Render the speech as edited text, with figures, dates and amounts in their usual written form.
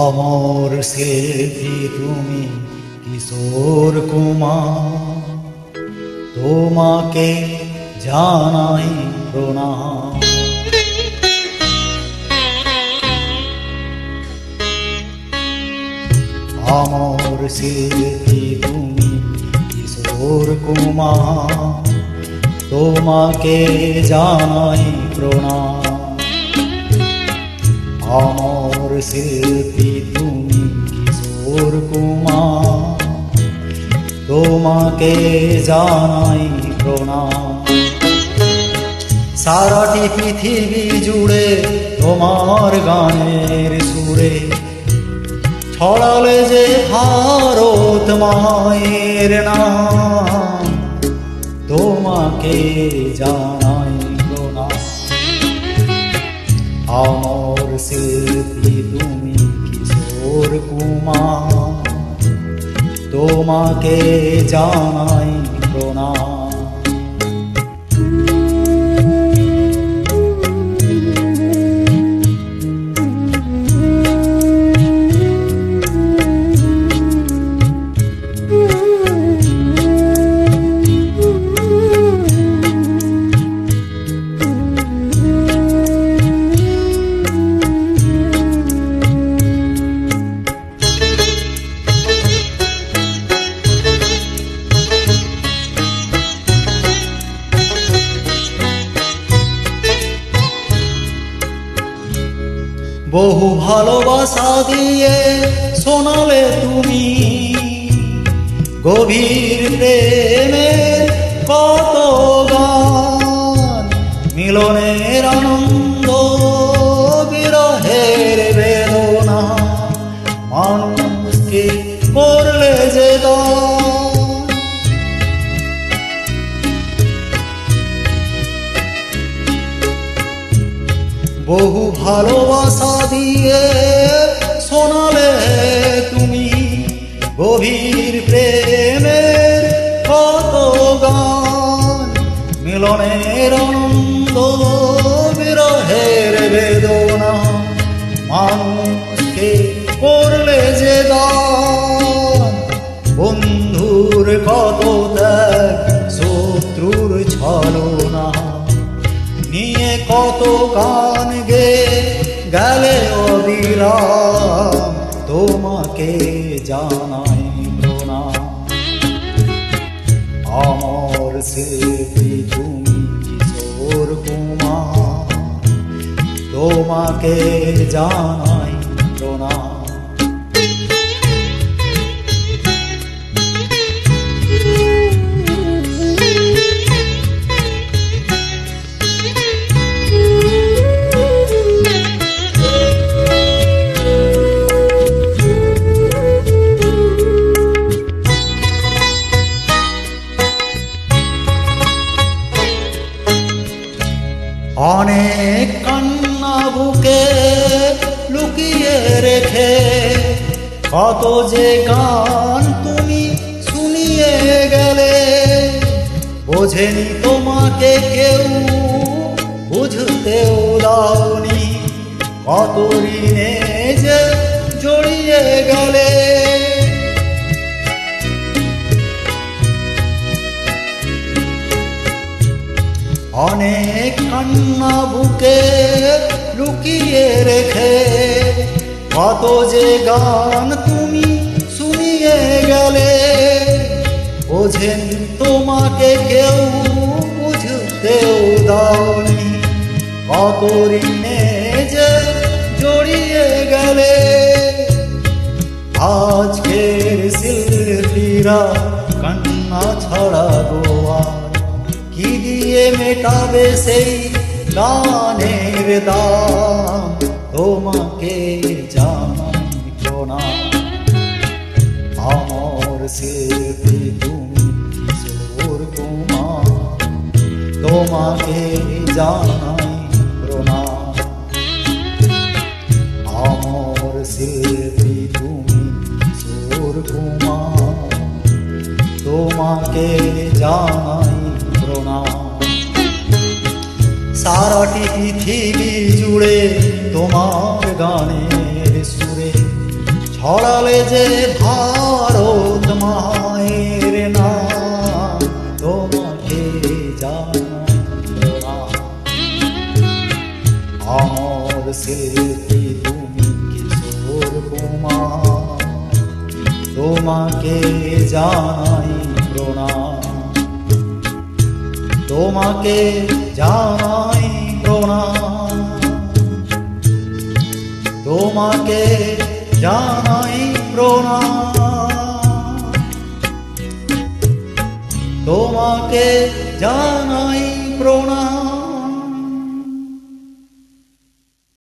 অমর শিল্পী তুমি কিশোর কুমার, তোমাকে জানাই প্রণাম। অমর শিল্পী তুমি কিশোর কুমার, তোমাকে জানাই প্রণাম। অমর শিল্পী তুমি কিশোর কুমার, তোমাকে জানাই প্রণাম। সারাটি পৃথিবী জুড়ে তোমার গানের সুরে ছড়ালে যে ভারত মায়ের নাম, তোমাকে জানাই প্রণাম। অমর শিল্পী তুমি কিশোর কুমার, তোমাকে জানাই প্রণাম। বহু ভালোবাসা দিয়ে শোনালে তুমি গভীর প্রেমের কত গান, মিলনের আনন্দ বিরহের বেদনা, মানুষকে করলে যে দান। বহু ভালোবাসা দিয়ে শোনালে তুমি গভীর প্রেমের কত গান, মিলনের আনন্দ বিরহের বেদনা, মানুষকে করলে যে দান। বন্ধুর কত ত্যাগ, শত্রুর ছলনা নিয়ে কত গান গে গেলে অবিরাম, তোমাকে জানাই প্রণাম। অমর শিল্পী তুমি কিশোর কুমার, তোমাকে জানাই প্রণাম। অনেক কান্না বুকে লুকিয়ে রেখে কত যে গান তুমি শুনিয়ে গেলে, বোঝেনি তোমাকে কেউ, বুঝতেও দাওনি, কত ঋণে যে জড়িয়ে গেলে। অনেক কান্না বুকে লুকিয়ে রেখে কত যে গান তুমি শুনিয়ে গেলে, বোঝেন তোমাকে কেউ, বুঝতেও দাওনি, কত ঋণে যে জড়িয়ে গেলে। আজকের শিল্পীরা কান্না ছড়া গোয়া কি দিয়ে মেটাবে সেই গানের দাম, তোমাকে জানাই প্রণাম। অমর শিল্পী তুমি কিশোর কুমার, তোমাকে জানাই প্রণাম। অমর শিল্পী তুমি কিশোর কুমার, তোমাকে জানাই প্রণাম। সারাটি পৃথিবী জুড়ে তোমার গানের সুরে ছড়ালে যে ভারত মায়ের নাম, তোমাকে জানাই প্রণাম। অমর শিল্পী তুমি কিশোর কুমার, তোমাকে জানাই প্রণাম। তোমাকে জানাই প্রণাম। তোমাকে জানাই প্রণাম। তোমাকে জানাই প্রণাম।